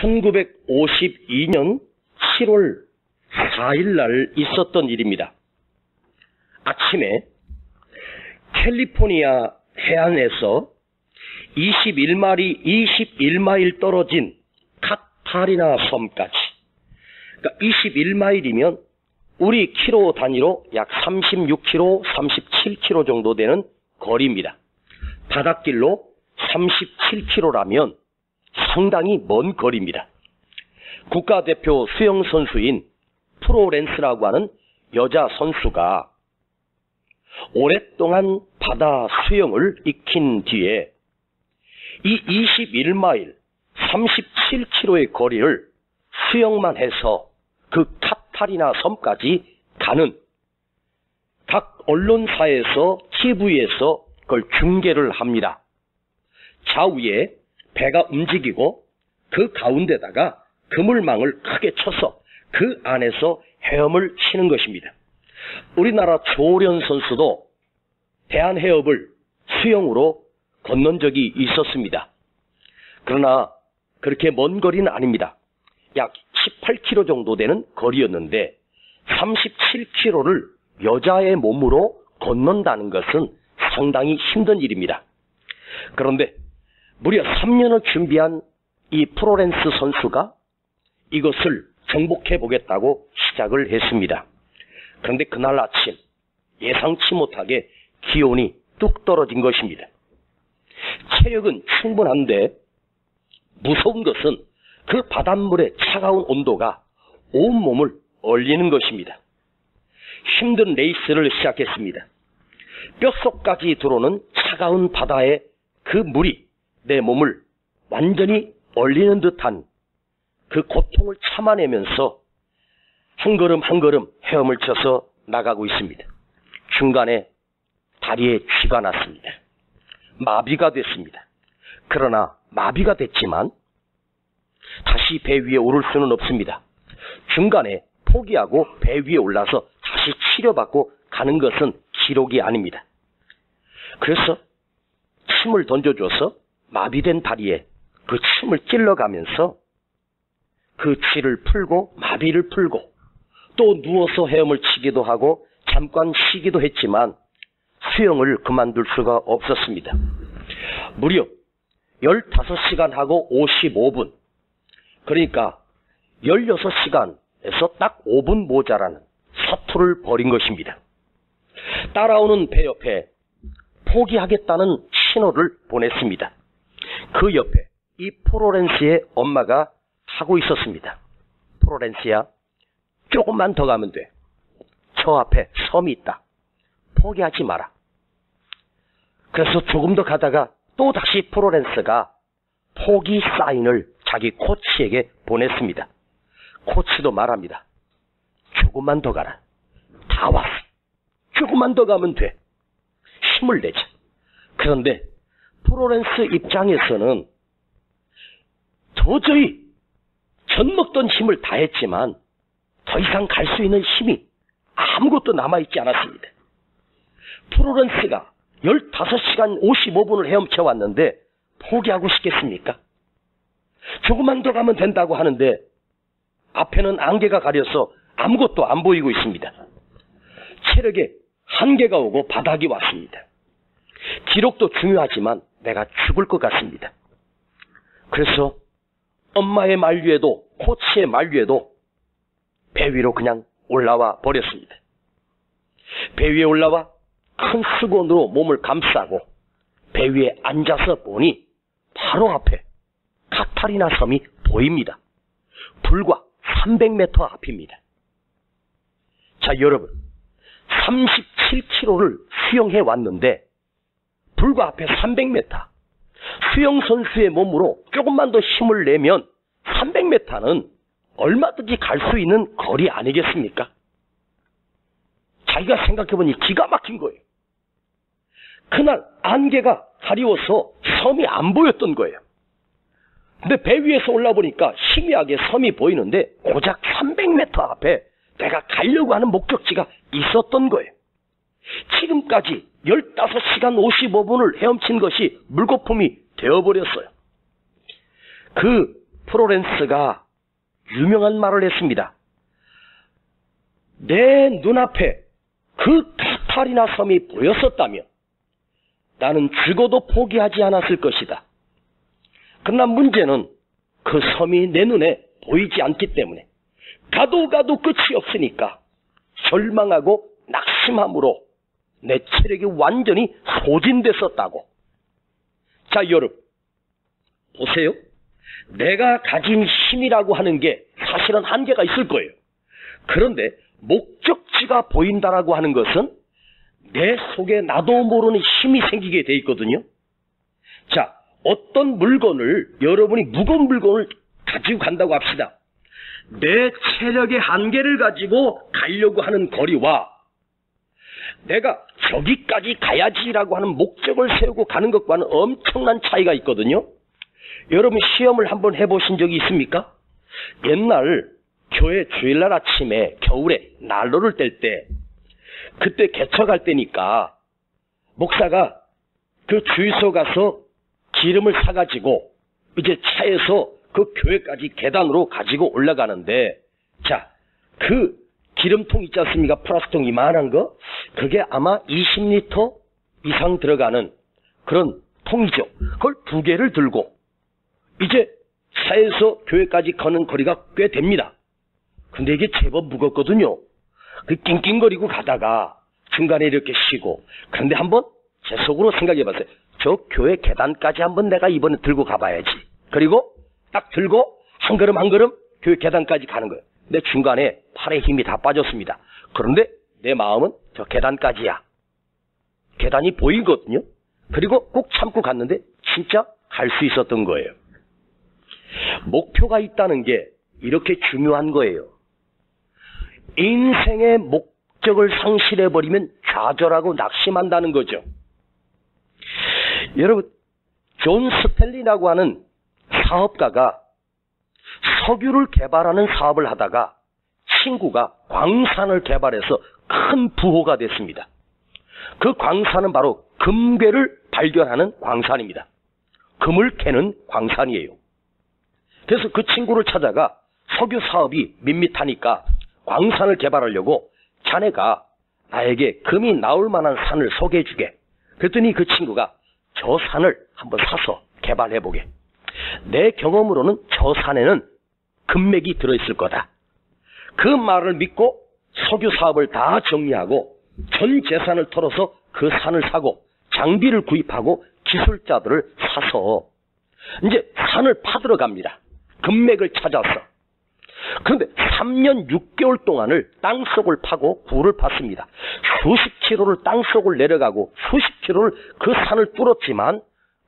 1952년 7월 4일 날 있었던 일입니다. 아침에 캘리포니아 해안에서 21마일 떨어진 카타리나 섬까지, 그러니까 21마일이면 우리 키로 단위로 약 36km, 37km 정도 되는 거리입니다. 바닷길로 37km라면 상당히 먼 거리입니다. 국가대표 수영 선수인 프로랜스라고 하는 여자 선수가 오랫동안 바다 수영을 익힌 뒤에 이 21마일 37km의 거리를 수영만 해서 그 카타리나 섬까지 가는, 각 언론사에서 TV에서 그걸 중계를 합니다. 좌우에 배가 움직이고 그 가운데다가 그물망을 크게 쳐서 그 안에서 헤엄을 치는 것입니다. 우리나라 조련 선수도 대한해협을 수영으로 건넌 적이 있었습니다. 그러나 그렇게 먼 거리는 아닙니다. 약 18km 정도 되는 거리였는데 37km를 여자의 몸으로 건넌다는 것은 상당히 힘든 일입니다. 그런데 무려 3년을 준비한 이 프로랜스 선수가 이것을 정복해 보겠다고 시작을 했습니다. 그런데 그날 아침 예상치 못하게 기온이 뚝 떨어진 것입니다. 체력은 충분한데 무서운 것은 그 바닷물의 차가운 온도가 온몸을 얼리는 것입니다. 힘든 레이스를 시작했습니다. 뼛속까지 들어오는 차가운 바다의 그 물이 내 몸을 완전히 얼리는 듯한 그 고통을 참아내면서 한 걸음 한 걸음 헤엄을 쳐서 나가고 있습니다. 중간에 다리에 쥐가 났습니다. 마비가 됐습니다. 그러나 마비가 됐지만 다시 배 위에 오를 수는 없습니다. 중간에 포기하고 배 위에 올라서 다시 치료받고 가는 것은 기록이 아닙니다. 그래서 침을 던져줘서 마비된 다리에 그 침을 찔러가면서 그 쥐를 풀고 마비를 풀고 또 누워서 헤엄을 치기도 하고 잠깐 쉬기도 했지만 수영을 그만둘 수가 없었습니다. 무려 15시간하고 55분, 그러니까 16시간에서 딱 5분 모자라는 사투를 벌인 것입니다. 따라오는 배 옆에 포기하겠다는 신호를 보냈습니다. 그 옆에 이 프로랜스의 엄마가 하고 있었습니다. 프로랜스야, 조금만 더 가면 돼. 저 앞에 섬이 있다. 포기하지 마라. 그래서 조금 더 가다가 또 다시 프로랜스가 포기 사인을 자기 코치에게 보냈습니다. 코치도 말합니다. 조금만 더 가라. 다 왔어. 조금만 더 가면 돼. 힘을 내자. 그런데 프로랜스 입장에서는 도저히 젖먹던 힘을 다했지만 더 이상 갈 수 있는 힘이 아무것도 남아있지 않았습니다. 프로랜스가 15시간 55분을 헤엄쳐 왔는데 포기하고 싶겠습니까? 조금만 더 가면 된다고 하는데 앞에는 안개가 가려서 아무것도 안 보이고 있습니다. 체력에 한계가 오고 바닥이 왔습니다. 기록도 중요하지만 내가 죽을 것 같습니다. 그래서 엄마의 만류에도 코치의 만류에도 배 위로 그냥 올라와 버렸습니다. 배 위에 올라와 큰 수건으로 몸을 감싸고 배 위에 앉아서 보니 바로 앞에 카타리나 섬이 보입니다. 불과 300m 앞입니다. 자, 여러분, 37km를 수영해 왔는데 불과 앞에 300m, 수영선수의 몸으로 조금만 더 힘을 내면 300m는 얼마든지 갈 수 있는 거리 아니겠습니까? 자기가 생각해보니 기가 막힌 거예요. 그날 안개가 가리워서 섬이 안 보였던 거예요. 근데 배 위에서 올라보니까 희미하게 섬이 보이는데 고작 300m 앞에 내가 가려고 하는 목적지가 있었던 거예요. 지금까지 15시간 55분을 헤엄친 것이 물거품이 되어버렸어요. 그 프로렌스가 유명한 말을 했습니다. 내 눈앞에 그 카타리나 섬이 보였었다면 나는 죽어도 포기하지 않았을 것이다. 그러나 문제는 그 섬이 내 눈에 보이지 않기 때문에 가도 끝이 없으니까 절망하고 낙심함으로 내 체력이 완전히 소진됐었다고. 자, 여러분 보세요. 내가 가진 힘이라고 하는 게 사실은 한계가 있을 거예요. 그런데 목적지가 보인다라고 하는 것은 내 속에 나도 모르는 힘이 생기게 돼 있거든요. 자, 어떤 물건을, 여러분이 무거운 물건을 가지고 간다고 합시다. 내 체력의 한계를 가지고 가려고 하는 거리와 내가 저기까지 가야지라고 하는 목적을 세우고 가는 것과는 엄청난 차이가 있거든요. 여러분 시험을 한번 해보신 적이 있습니까? 옛날 교회 주일날 아침에 겨울에 난로를 뗄 때 그때 개척할 때니까 목사가 그 주유소 가서 기름을 사가지고 이제 차에서 그 교회까지 계단으로 가지고 올라가는데, 자, 그 기름통 있지 않습니까? 플라스틱 이만한 거? 그게 아마 20리터 이상 들어가는 그런 통이죠. 그걸 2개를 들고 이제 차에서 교회까지 가는 거리가 꽤 됩니다. 근데 이게 제법 무겁거든요. 그 낑낑거리고 가다가 중간에 이렇게 쉬고, 그런데 한번 제 속으로 생각해 봤어요. 저 교회 계단까지 한번 내가 이번에 들고 가봐야지. 그리고 딱 들고 한 걸음 한 걸음 교회 계단까지 가는 거예요. 근데 중간에 팔에 힘이 다 빠졌습니다. 그런데 내 마음은 저 계단까지야. 계단이 보이거든요. 그리고 꼭 참고 갔는데 진짜 갈 수 있었던 거예요. 목표가 있다는 게 이렇게 중요한 거예요. 인생의 목적을 상실해버리면 좌절하고 낙심한다는 거죠. 여러분, 존 스탠리라고 하는 사업가가 석유를 개발하는 사업을 하다가 친구가 광산을 개발해서 큰 부호가 됐습니다. 그 광산은 바로 금괴를 발견하는 광산입니다. 금을 캐는 광산이에요. 그래서 그 친구를 찾아가 석유 사업이 밋밋하니까 광산을 개발하려고 자네가 나에게 금이 나올 만한 산을 소개해주게. 그랬더니 그 친구가 저 산을 한번 사서 개발해보게. 내 경험으로는 저 산에는 금맥이 들어있을 거다. 그 말을 믿고 석유 사업을 다 정리하고 전 재산을 털어서 그 산을 사고 장비를 구입하고 기술자들을 사서 이제 산을 파들어 갑니다. 금맥을 찾아서. 그런데 3년 6개월 동안을 땅속을 파고 굴을 팠습니다. 수십 킬로를 땅속을 내려가고 수십 킬로를 그 산을 뚫었지만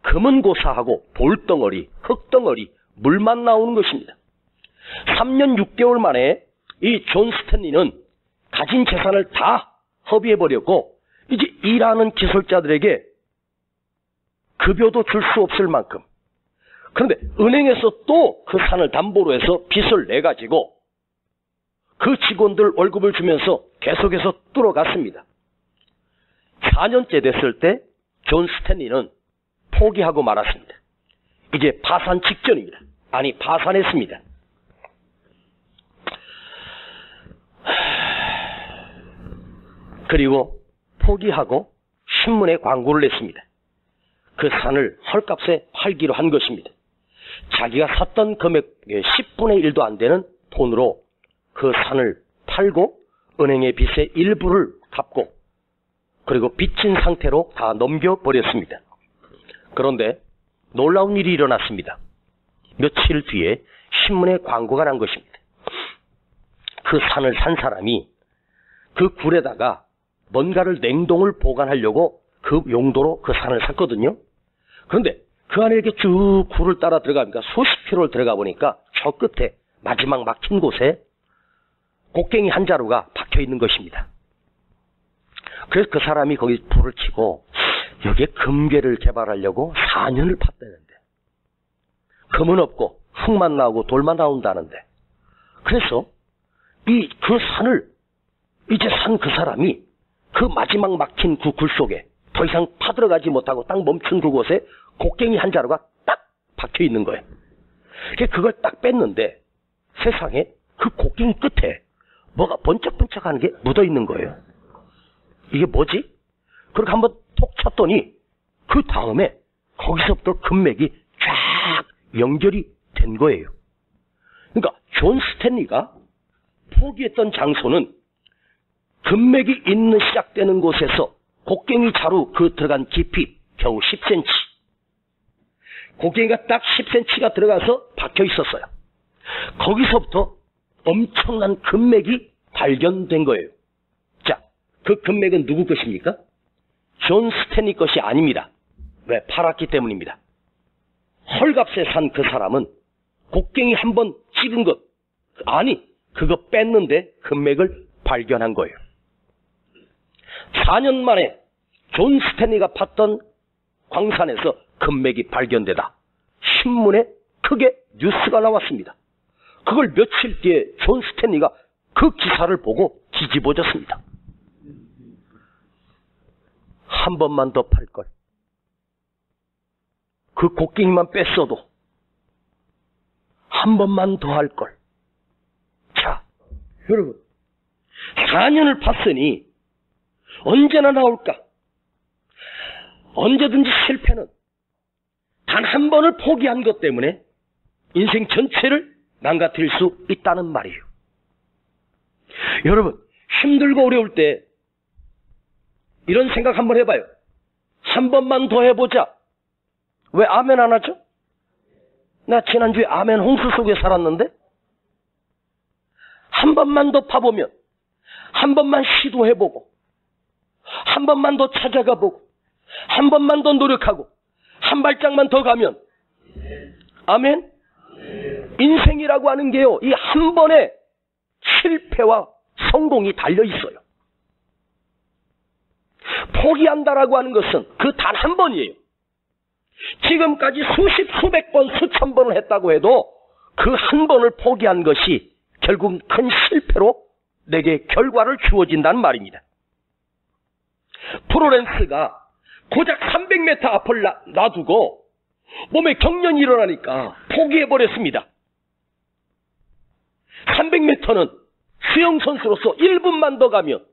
금은 고사하고 돌덩어리, 흙덩어리, 물만 나오는 것입니다. 3년 6개월 만에 이 존 스탠리는 가진 재산을 다 허비해버렸고 이제 일하는 기술자들에게 급여도 줄 수 없을 만큼, 그런데 은행에서 또 그 산을 담보로 해서 빚을 내가지고 그 직원들 월급을 주면서 계속해서 뚫어갔습니다. 4년째 됐을 때 존 스탠리는 포기하고 말았습니다. 이제 파산 직전입니다. 아니, 파산했습니다. 그리고 포기하고 신문에 광고를 냈습니다. 그 산을 헐값에 팔기로 한 것입니다. 자기가 샀던 금액의 10분의 1도 안 되는 돈으로 그 산을 팔고 은행의 빚의 일부를 갚고 그리고 빚진 상태로 다 넘겨버렸습니다. 그런데 놀라운 일이 일어났습니다. 며칠 뒤에 신문에 광고가 난 것입니다. 그 산을 산 사람이 그 굴에다가 뭔가를 냉동을 보관하려고 그 용도로 그 산을 샀거든요. 그런데 그 안에 이렇게 쭉 굴을 따라 들어가니까 수십 킬로를 들어가 보니까 저 끝에 마지막 막힌 곳에 곡괭이 한 자루가 박혀 있는 것입니다. 그래서 그 사람이 거기 불을 치고 여기에 금괴를 개발하려고 4년을 팠다는데 금은 없고 흙만 나오고 돌만 나온다는데, 그래서 그 산을 이제 산 그 사람이 그 마지막 막힌 그 굴 속에 더 이상 파들어가지 못하고 딱 멈춘 그곳에 곡괭이 한 자루가 딱 박혀 있는 거예요. 그걸 딱 뺐는데 세상에 그 곡괭이 끝에 뭐가 번쩍번쩍하는 게 묻어있는 거예요. 이게 뭐지? 그렇게 한번 톡 쳤더니 그 다음에 거기서부터 금맥이 쫙 연결이 된 거예요. 그러니까 존 스탠리가 포기했던 장소는 금맥이 있는 시작되는 곳에서 곡괭이 자루 그 들어간 깊이 겨우 10cm. 곡괭이가 딱 10cm가 들어가서 박혀 있었어요. 거기서부터 엄청난 금맥이 발견된 거예요. 자, 그 금맥은 누구 것입니까? 존 스탠리 것이 아닙니다. 왜? 팔았기 때문입니다. 헐값에 산 그 사람은 곡괭이 한번 찍은 것, 아니 그거 뺐는데 금맥을 발견한 거예요. 4년 만에 존 스탠리가 팠던 광산에서 금맥이 발견되다 신문에 크게 뉴스가 나왔습니다. 그걸 며칠 뒤에 존 스탠리가 그 기사를 보고 뒤집어졌습니다. 한 번만 더 팔걸. 그 곡괭이만 뺐어도 한 번만 더 할걸. 자, 여러분 4년을 팠으니 언제나 나올까? 언제든지 실패는 단 한 번을 포기한 것 때문에 인생 전체를 망가뜨릴 수 있다는 말이에요. 여러분 힘들고 어려울 때 이런 생각 한번 해봐요. 한 번만 더 해보자. 왜 아멘 안 하죠? 나 지난주에 아멘 홍수 속에 살았는데 한 번만 더 파보면 한 번만 시도해보고 한 번만 더 찾아가보고 한 번만 더 노력하고 한 발짝만 더 가면 아멘? 인생이라고 하는 게요, 이 한 번의 실패와 성공이 달려있어요. 포기한다라고 하는 것은 그 단 한 번이에요. 지금까지 수십, 수백 번, 수천 번을 했다고 해도 그 한 번을 포기한 것이 결국 큰 실패로 내게 결과를 주어진다는 말입니다. 프로렌스가 고작 300m 앞을 놔두고 몸에 경련이 일어나니까 포기해버렸습니다. 300m는 수영선수로서 1분만 더 가면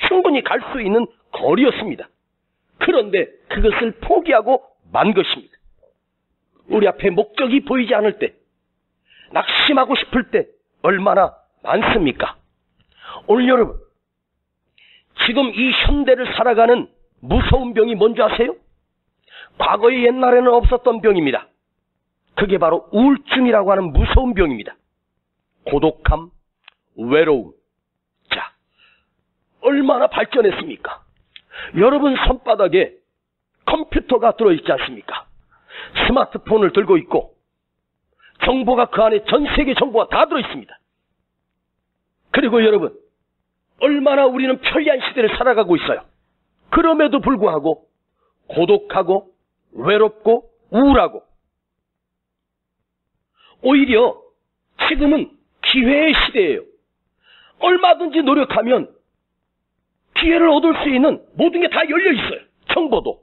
충분히 갈 수 있는 거리였습니다. 그런데 그것을 포기하고 만 것입니다. 우리 앞에 목적이 보이지 않을 때, 낙심하고 싶을 때 얼마나 많습니까? 오늘 여러분, 지금 이 현대를 살아가는 무서운 병이 뭔지 아세요? 과거의 옛날에는 없었던 병입니다. 그게 바로 우울증이라고 하는 무서운 병입니다. 고독함, 외로움. 자, 얼마나 발전했습니까? 여러분 손바닥에 컴퓨터가 들어있지 않습니까? 스마트폰을 들고 있고 정보가 그 안에 전 세계 정보가 다 들어있습니다. 그리고 여러분, 얼마나 우리는 편리한 시대를 살아가고 있어요. 그럼에도 불구하고 고독하고 외롭고 우울하고, 오히려 지금은 기회의 시대예요. 얼마든지 노력하면 기회를 얻을 수 있는 모든 게 다 열려 있어요. 정보도.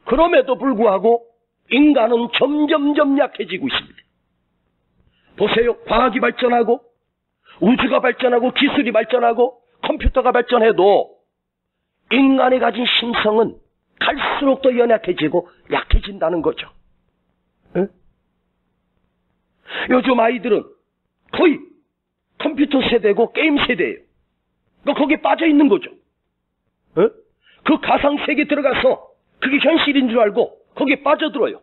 그럼에도 불구하고 인간은 점점점 약해지고 있습니다. 보세요. 과학이 발전하고 우주가 발전하고 기술이 발전하고 컴퓨터가 발전해도 인간이 가진 심성은 갈수록 더 연약해지고 약해진다는 거죠. 응? 요즘 아이들은 거의 컴퓨터 세대고 게임 세대예요. 거기에 빠져 있는 거죠. 응? 그 가상세계에 들어가서 그게 현실인 줄 알고 거기에 빠져들어요.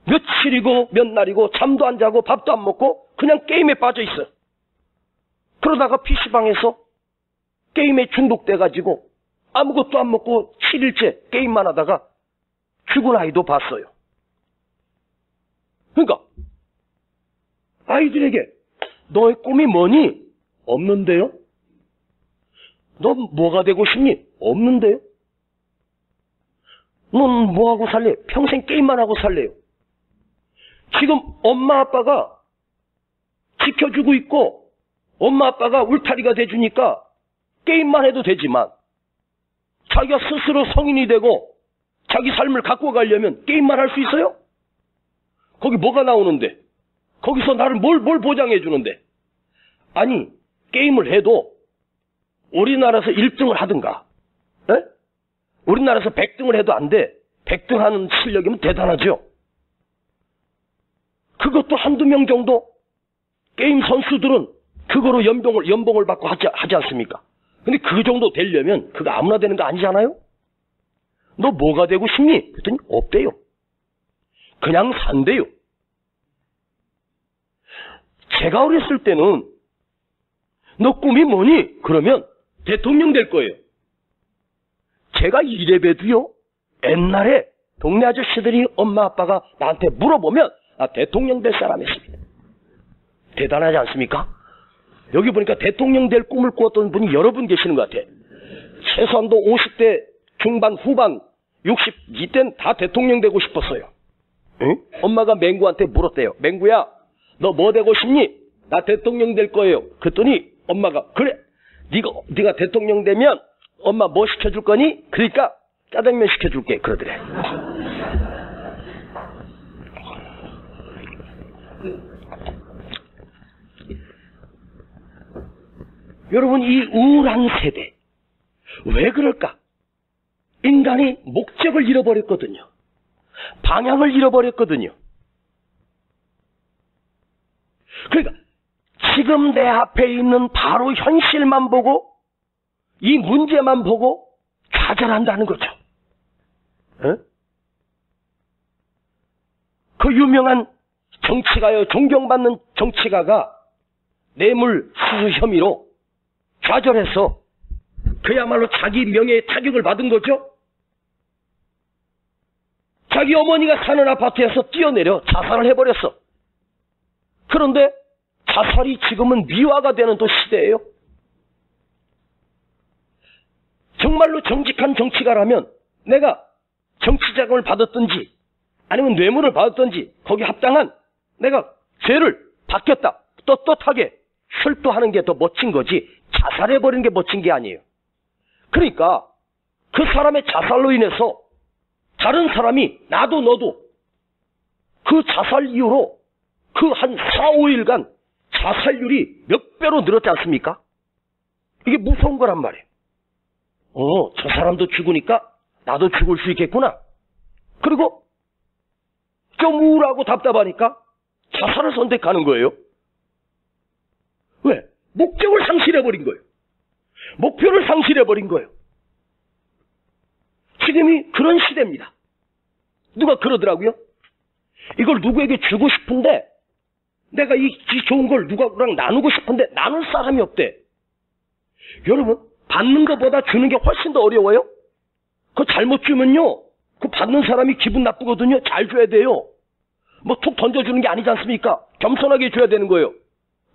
며칠이고 몇 날이고 잠도 안 자고 밥도 안 먹고 그냥 게임에 빠져 있어요. 그러다가 PC방에서 게임에 중독돼가지고 아무것도 안 먹고 7일째 게임만 하다가 죽은 아이도 봤어요. 그러니까 아이들에게 너의 꿈이 뭐니? 없는데요? 너 뭐가 되고 싶니? 없는데요? 넌 뭐하고 살래? 평생 게임만 하고 살래요. 지금 엄마 아빠가 지켜주고 있고 엄마 아빠가 울타리가 돼주니까 게임만 해도 되지만 자기가 스스로 성인이 되고 자기 삶을 갖고 가려면 게임만 할 수 있어요? 거기 뭐가 나오는데? 거기서 나를 뭘 보장해 주는데? 아니, 게임을 해도 우리나라에서 1등을 하든가, 에? 우리나라에서 100등을 해도 안 돼. 100등 하는 실력이면 대단하죠. 그것도 한두 명 정도 게임 선수들은 그거로 연봉을 받고 하지 않습니까? 근데 그 정도 되려면 그거 아무나 되는 거 아니잖아요? 너 뭐가 되고 싶니? 그랬더니 없대요. 그냥 산대요. 제가 어렸을 때는 너 꿈이 뭐니? 그러면 대통령 될 거예요. 제가 이래봬도요, 옛날에 동네 아저씨들이 엄마 아빠가 나한테 물어보면 대통령 될 사람이었습니다. 대단하지 않습니까? 여기 보니까 대통령 될 꿈을 꾸었던 분이 여러 분 계시는 것 같아. 최소한도 50대 중반 후반 60 이때는 다 대통령 되고 싶었어요. 응? 엄마가 맹구한테 물었대요. 맹구야, 너 뭐 되고 싶니? 나 대통령 될 거예요. 그랬더니 엄마가 그래, 네가 대통령 되면 엄마 뭐 시켜줄 거니? 그러니까 짜장면 시켜줄게. 그러더래. 여러분, 이 우울한 세대 왜 그럴까? 인간이 목적을 잃어버렸거든요. 방향을 잃어버렸거든요. 그러니까 지금 내 앞에 있는 바로 현실만 보고 이 문제만 보고 좌절한다는 거죠. 어? 그 유명한 정치가요, 존경받는 정치가가 뇌물 수수 혐의로 좌절해서 그야말로 자기 명예에 타격을 받은 거죠. 자기 어머니가 사는 아파트에서 뛰어내려 자살을 해버렸어. 그런데 자살이 지금은 미화가 되는 또 시대예요. 정말로 정직한 정치가라면 내가 정치자금을 받았든지 아니면 뇌물을 받았든지 거기 합당한 내가 죄를 받겠다 떳떳하게 출두하는 게 더 멋진 거지 자살해버리는 게 멋진 게 아니에요. 그러니까 그 사람의 자살로 인해서 다른 사람이 나도 너도 그 자살 이후로 그 한 4, 5일간 자살률이 몇 배로 늘었지 않습니까? 이게 무서운 거란 말이에요. 저 사람도 죽으니까 나도 죽을 수 있겠구나. 그리고 좀 우울하고 답답하니까 자살을 선택하는 거예요. 왜? 목적을 상실해버린 거예요. 목표를 상실해버린 거예요. 지금이 그런 시대입니다. 누가 그러더라고요. 이걸 누구에게 주고 싶은데 내가 이 좋은 걸 누구랑 나누고 싶은데 나눌 사람이 없대. 여러분, 받는 것보다 주는 게 훨씬 더 어려워요. 그거 잘못 주면요, 그 받는 사람이 기분 나쁘거든요. 잘 줘야 돼요. 뭐 툭 던져주는 게 아니지 않습니까? 겸손하게 줘야 되는 거예요.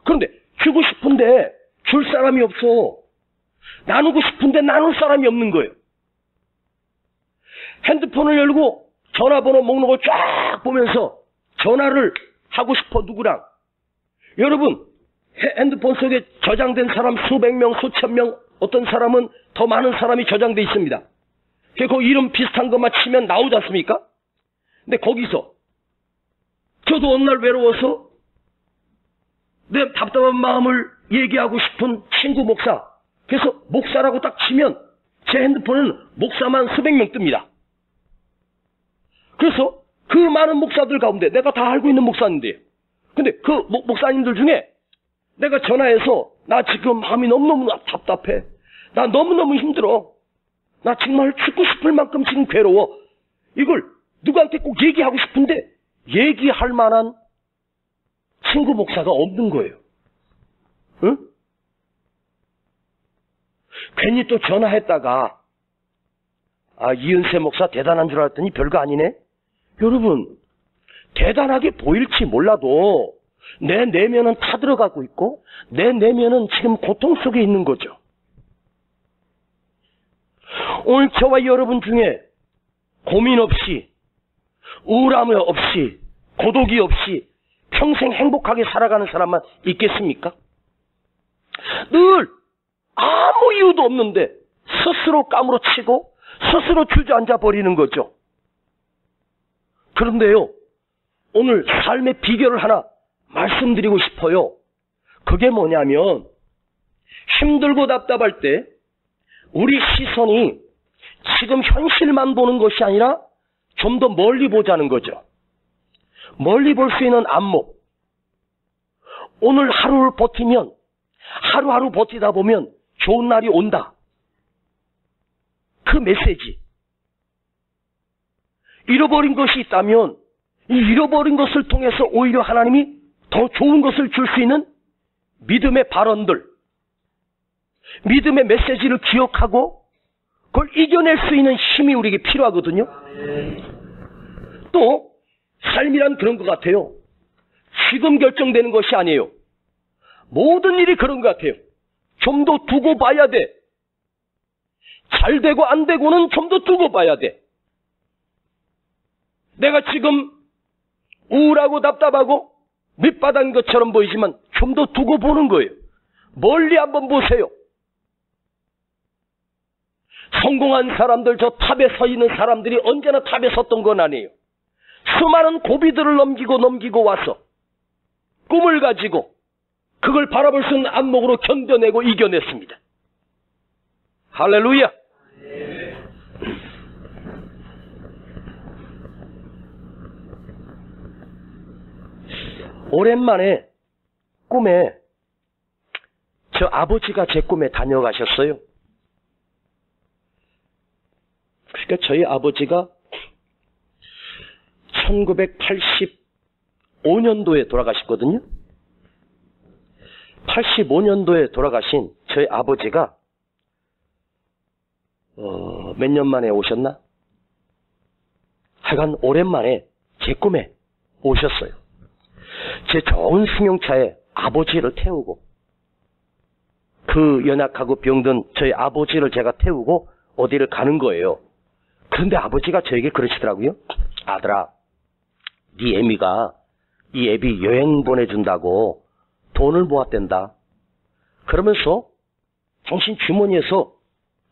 그런데 주고 싶은데 줄 사람이 없어. 나누고 싶은데 나눌 사람이 없는 거예요. 핸드폰을 열고 전화번호 목록을 쫙 보면서 전화를 하고 싶어 누구랑. 여러분, 핸드폰 속에 저장된 사람 수백 명, 수천 명, 어떤 사람은 더 많은 사람이 저장돼 있습니다. 그 이름 비슷한 것만 치면 나오지 않습니까? 근데 거기서 저도 어느 날 외로워서 내 답답한 마음을 얘기하고 싶은 친구 목사. 그래서 목사라고 딱 치면 제 핸드폰은 목사만 수백 명 뜹니다. 그래서 그 많은 목사들 가운데 내가 다 알고 있는 목사인데, 근데 그 목사님들 중에 내가 전화해서 나 지금 마음이 너무너무 답답해. 나 너무너무 힘들어. 나 정말 죽고 싶을 만큼 지금 괴로워. 이걸 누구한테 꼭 얘기하고 싶은데 얘기할 만한 친구 목사가 없는 거예요. 응? 괜히 또 전화했다가 이은세 목사 대단한 줄 알았더니 별거 아니네. 여러분, 대단하게 보일지 몰라도 내 내면은 타들어가고 있고 내 내면은 지금 고통 속에 있는 거죠. 오늘 저와 여러분 중에 고민 없이, 우울함 없이, 고독이 없이 평생 행복하게 살아가는 사람만 있겠습니까? 늘 아무 이유도 없는데 스스로 까무러치고 스스로 주저앉아 버리는 거죠. 그런데요, 오늘 삶의 비결을 하나 말씀드리고 싶어요. 그게 뭐냐면 힘들고 답답할 때 우리 시선이 지금 현실만 보는 것이 아니라 좀 더 멀리 보자는 거죠. 멀리 볼 수 있는 안목. 오늘 하루를 버티면 하루하루 버티다 보면 좋은 날이 온다. 그 메시지. 잃어버린 것이 있다면 이 잃어버린 것을 통해서 오히려 하나님이 더 좋은 것을 줄 수 있는 믿음의 발언들, 믿음의 메시지를 기억하고 그걸 이겨낼 수 있는 힘이 우리에게 필요하거든요. 또 삶이란 그런 것 같아요. 지금 결정되는 것이 아니에요. 모든 일이 그런 것 같아요. 좀 더 두고 봐야 돼. 잘 되고 안 되고는 좀 더 두고 봐야 돼. 내가 지금 우울하고 답답하고 밑바닥인 것처럼 보이지만 좀 더 두고 보는 거예요. 멀리 한번 보세요. 성공한 사람들, 저 탑에 서 있는 사람들이 언제나 탑에 섰던 건 아니에요. 수많은 고비들을 넘기고 와서 꿈을 가지고 그걸 바라볼 수 있는 안목으로 견뎌내고 이겨냈습니다. 할렐루야! 오랜만에 꿈에 저 아버지가 제 꿈에 다녀가셨어요. 그러니까 저희 아버지가 1985년도에 돌아가셨거든요. 85년도에 돌아가신 저희 아버지가 몇 년 만에 오셨나? 하여간 오랜만에 제 꿈에 오셨어요. 제 좋은 승용차에 아버지를 태우고 그 연약하고 병든 저희 아버지를 제가 태우고 어디를 가는 거예요. 그런데 아버지가 저에게 그러시더라고요. 아들아, 네 애미가 이 애비 여행 보내준다고 돈을 모았댄다. 그러면서 당신 주머니에서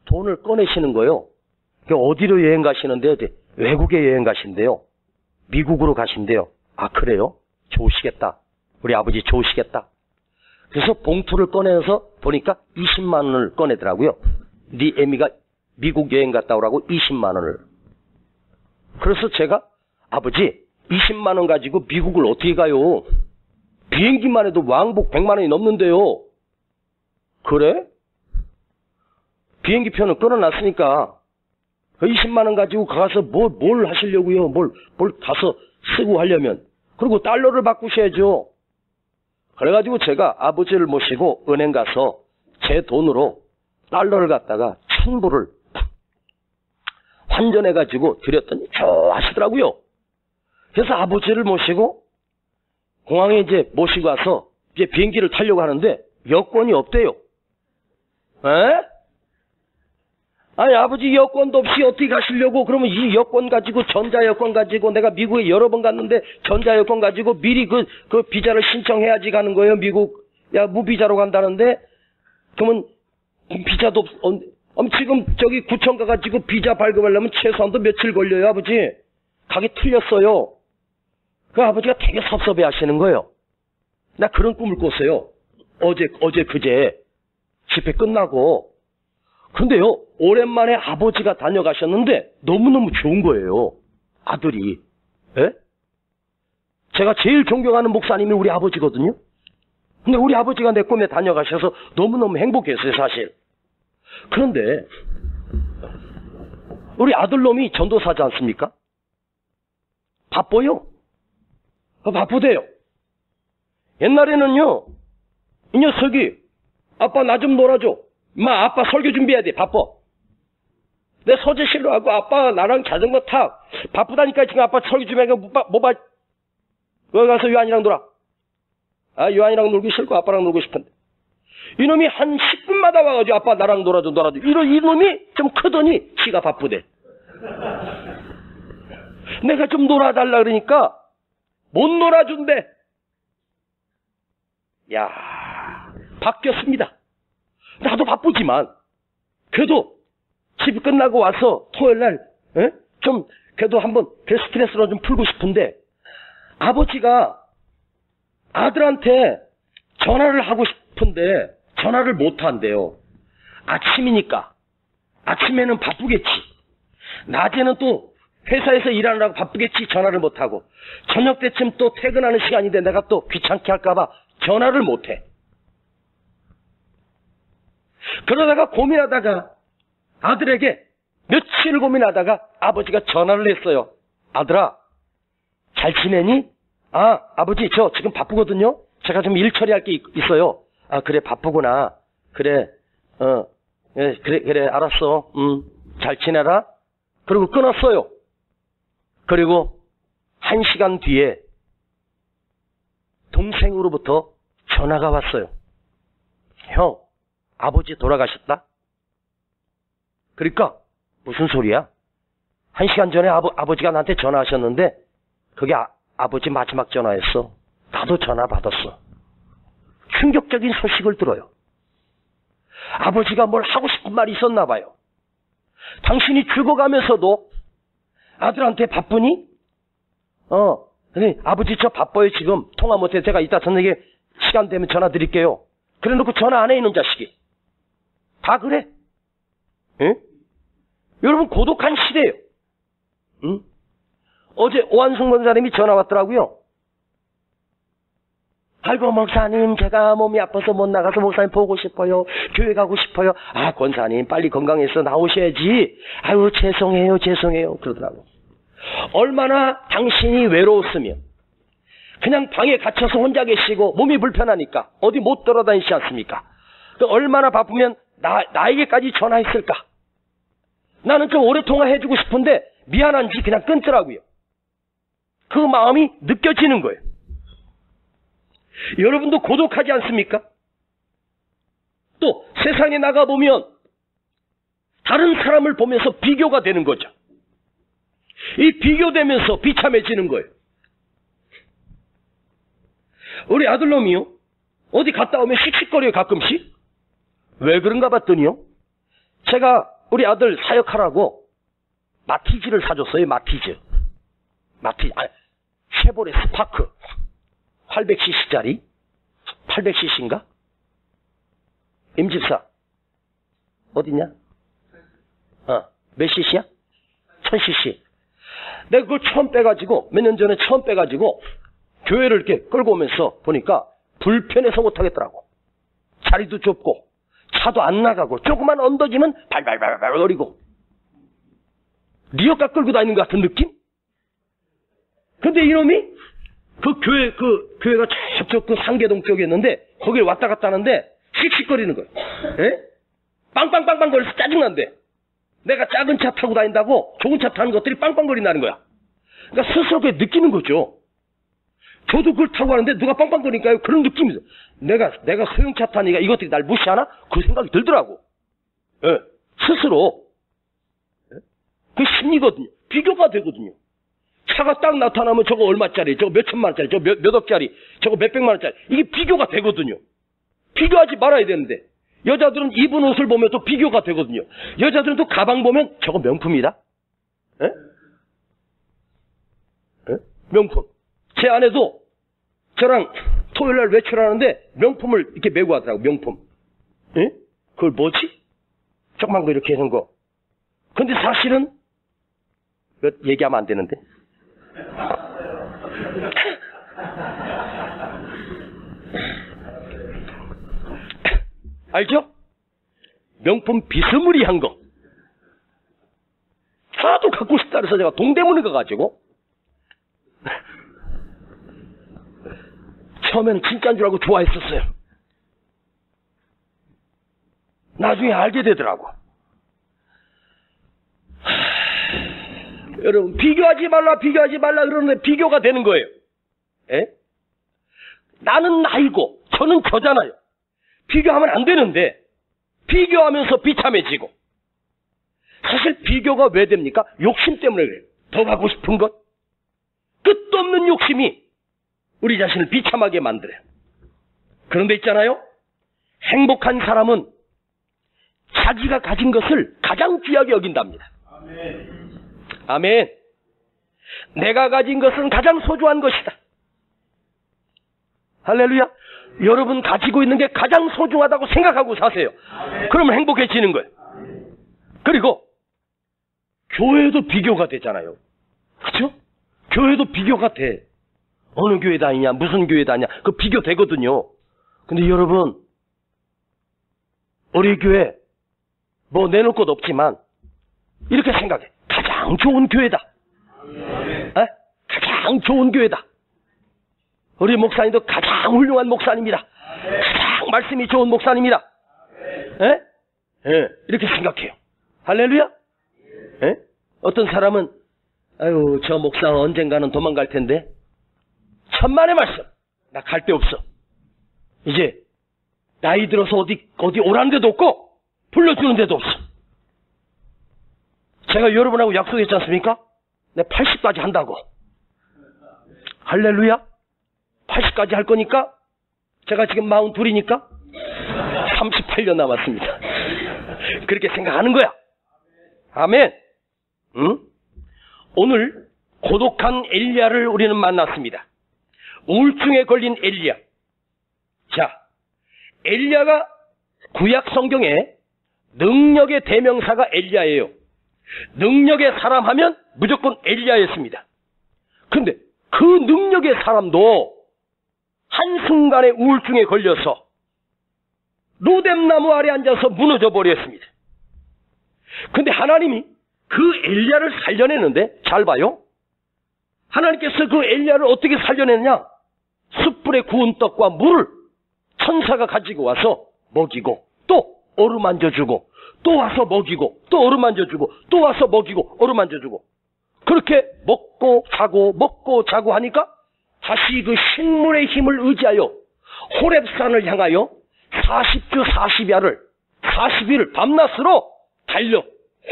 돈을 꺼내시는 거예요. 어디로 여행 가시는데요? 외국에 여행 가신대요. 미국으로 가신대요. 아, 그래요? 좋으시겠다. 우리 아버지 좋으시겠다. 그래서 봉투를 꺼내서 보니까 20만 원을 꺼내더라고요. 네 애미가 미국 여행 갔다 오라고 20만 원을. 그래서 제가 아버지 20만 원 가지고 미국을 어떻게 가요? 비행기만 해도 왕복 100만 원이 넘는데요. 그래? 비행기 표는 끊어놨으니까 20만 원 가지고 가서 뭘 하시려고요? 뭘 가서 쓰고 하려면. 그리고 달러를 바꾸셔야죠. 그래가지고 제가 아버지를 모시고 은행 가서 제 돈으로 달러를 갖다가 1000불을 환전해가지고 드렸더니 좋아하시더라고요. 그래서 아버지를 모시고 공항에 이제 모시고 와서 이제 비행기를 타려고 하는데 여권이 없대요. 에? 아니, 아버지 여권도 없이 어떻게 가시려고? 그러면 이 여권 가지고, 전자여권 가지고, 내가 미국에 여러 번 갔는데, 전자여권 가지고 미리 그 비자를 신청해야지 가는 거예요, 미국. 야, 무비자로 간다는데? 그러면, 비자도 지금 저기 구청 가가지고 비자 발급하려면 최소한도 며칠 걸려요, 아버지. 가기 틀렸어요. 그 아버지가 되게 섭섭해 하시는 거예요. 나 그런 꿈을 꿨어요. 어제 그제 집회 끝나고. 근데요, 오랜만에 아버지가 다녀가셨는데 너무너무 좋은 거예요. 아들이. 에? 제가 제일 존경하는 목사님이 우리 아버지거든요. 근데 우리 아버지가 내 꿈에 다녀가셔서 너무너무 행복했어요, 사실. 그런데 우리 아들놈이 전도사지 않습니까? 바빠요. 바쁘대요. 옛날에는요, 이 녀석이 아빠 나 좀 놀아줘. 엄마, 아빠 설교 준비해야 돼. 바빠. 내 서재 싫어하고 아빠 나랑 자전거 타. 바쁘다니까 지금 아빠 설교 준비하니까 뭐 봐. 거기 가서 요한이랑 놀아. 아, 요한이랑 놀기 싫고 아빠랑 놀고 싶은데. 이놈이 한 10분마다 와가지고 아빠 나랑 놀아줘. 이놈이 좀 크더니 지가 바쁘대. 내가 좀 놀아달라 그러니까 못 놀아준대. 야, 바뀌었습니다. 나도 바쁘지만 그래도 집 끝나고 와서 토요일 날 좀 그래도 한번 스트레스로 좀 풀고 싶은데 아버지가 아들한테 전화를 하고 싶은데 전화를 못 한대요. 아침이니까. 아침에는 바쁘겠지. 낮에는 또 회사에서 일하느라고 바쁘겠지. 전화를 못 하고. 저녁 때쯤 또 퇴근하는 시간인데 내가 또 귀찮게 할까봐 전화를 못 해. 그러다가 고민하다가 아들에게 며칠 고민하다가 아버지가 전화를 했어요. 아들아, 잘 지내니? 아, 아버지, 저 지금 바쁘거든요? 제가 좀 일 처리할 게 있어요. 아, 그래, 바쁘구나. 그래, 그래, 알았어. 잘 지내라. 그리고 끊었어요. 그리고 1시간 뒤에 동생으로부터 전화가 왔어요. 형, 아버지 돌아가셨다? 그러니까, 무슨 소리야? 1시간 전에 아버지가 나한테 전화하셨는데, 그게 아버지 마지막 전화였어. 나도 전화 받았어. 충격적인 소식을 들어요. 아버지가 뭘 하고 싶은 말이 있었나 봐요. 당신이 죽어가면서도 아들한테 바쁘니? 아버지 저 바빠요 지금. 통화 못해. 제가 이따 저녁에 시간 되면 전화 드릴게요. 그래 놓고 전화 안 해 이놈 자식이. 다 그래. 응? 여러분 고독한 시대예요. 응? 어제 오한승 권사님이 전화 왔더라고요. 아이고 목사님 제가 몸이 아파서 못 나가서 목사님 보고 싶어요. 교회 가고 싶어요. 아 권사님 빨리 건강해서 나오셔야지. 아유 죄송해요 그러더라고. 얼마나 당신이 외로웠으면 그냥 방에 갇혀서 혼자 계시고 몸이 불편하니까 어디 못 돌아다니지 않습니까? 얼마나 바쁘면 나에게까지 전화했을까? 나는 좀 오래 통화해주고 싶은데 미안한지 그냥 끊더라고요. 그 마음이 느껴지는 거예요. 여러분도 고독하지 않습니까? 또 세상에 나가보면 다른 사람을 보면서 비교가 되는 거죠. 이 비교되면서 비참해지는 거예요. 우리 아들놈이요. 어디 갔다 오면 씩씩거려요 가끔씩. 왜 그런가 봤더니요. 제가 우리 아들 사역하라고 마티즈를 사줬어요. 마티즈. 쉐보레 스파크 800cc짜리 800cc인가? 임집사 어디냐? 몇 cc야? 1000cc. 내가 그걸 처음 빼가지고 몇 년 전에 처음 빼가지고 교회를 이렇게 끌고 오면서 보니까 불편해서 못하겠더라고. 자리도 좁고 차도 안 나가고 조금만 얹어지면 발발발발 거리고 리어카 끌고 다니는 것 같은 느낌? 근데 이놈이 교회가 저쪽 그 상계동 쪽에 있는데 거길 왔다 갔다 하는데 씩씩거리는 거예요. 예? 빵빵빵빵 거려서 짜증난대. 내가 작은 차 타고 다닌다고 좋은 차 타는 것들이 빵빵거린다는 거야. 그러니까 스스로 그게 느끼는 거죠. 저도 그걸 타고 가는데 누가 빵빵거리니까요. 그런 느낌이죠. 내가 소형차 타니까 이것들이 날 무시하나? 그 생각이 들더라고. 예. 스스로. 예? 그 심리거든요. 비교가 되거든요. 차가 딱 나타나면 저거 얼마짜리, 저거 몇 천만 원짜리, 저거 몇 억짜리, 저거 몇 백만 원짜리. 이게 비교가 되거든요. 비교하지 말아야 되는데. 여자들은 입은 옷을 보면 또 비교가 되거든요. 여자들은 또 가방 보면 저거 명품이다. 에? 에? 명품. 제 아내도 저랑 토요일날 외출하는데 명품을 이렇게 메고 하더라고. 명품. 에? 그걸 뭐지? 조그만 거 이렇게 해놓은 거. 근데 사실은 얘기하면 안 되는데. 알죠? 명품 비스무리한 거. 하도 갖고 싶다 그래서 제가 동대문에 가가지고 처음에는 진짜인 줄 알고 좋아했었어요. 나중에 알게 되더라고. 여러분 비교하지 말라 그러는데 비교가 되는 거예요. 에? 나는 나이고 저는 저잖아요. 비교하면 안 되는데 비교하면서 비참해지고. 사실 비교가 왜 됩니까? 욕심 때문에 그래요. 더 가고 싶은 것. 끝도 없는 욕심이 우리 자신을 비참하게 만들어요. 그런데 있잖아요. 행복한 사람은 자기가 가진 것을 가장 귀하게 여긴답니다. 아멘. 아멘. 내가 가진 것은 가장 소중한 것이다. 할렐루야. 여러분 가지고 있는 게 가장 소중하다고 생각하고 사세요. 그러면 행복해지는 거예요. 그리고 교회도 비교가 되잖아요. 그렇죠? 교회도 비교가 돼. 어느 교회 다니냐, 무슨 교회 다니냐, 그 비교되거든요. 근데 여러분, 우리 교회 뭐 내놓을 것 없지만 이렇게 생각해. 가장 좋은 교회다. 에? 가장 좋은 교회다. 우리 목사님도 가장 훌륭한 목사님이다. 가장 말씀이 좋은 목사님이다. 에? 에, 이렇게 생각해요. 할렐루야? 에? 어떤 사람은 아유, 저 목사는 언젠가는 도망갈 텐데 천만의 말씀. 나 갈 데 없어. 이제 나이 들어서 어디 오라는 데도 없고 불러주는 데도 없어. 제가 여러분하고 약속했지 않습니까? 내 80까지 한다고. 할렐루야? 80까지 할 거니까 제가 지금 42이니까 38년 남았습니다. 그렇게 생각하는 거야. 아멘. 응? 오늘 고독한 엘리야를 우리는 만났습니다. 우울증에 걸린 엘리야. 자, 엘리야가 구약 성경에 능력의 대명사가 엘리야예요. 능력의 사람 하면 무조건 엘리야였습니다. 근데 그 능력의 사람도 한순간에 우울증에 걸려서 로뎀나무 아래 앉아서 무너져 버렸습니다. 근데 하나님이 그 엘리야를 살려내는데 잘 봐요. 하나님께서 그 엘리야를 어떻게 살려내느냐? 숯불에 구운 떡과 물을 천사가 가지고 와서 먹이고 또 어루만져주고 또 와서 먹이고 또 어루만져주고 또 와서 먹이고 어루만져주고 그렇게 먹고 자고 하니까 다시 그 식물의 힘을 의지하여 호렙산을 향하여 40주 40일을 밤낮으로 달려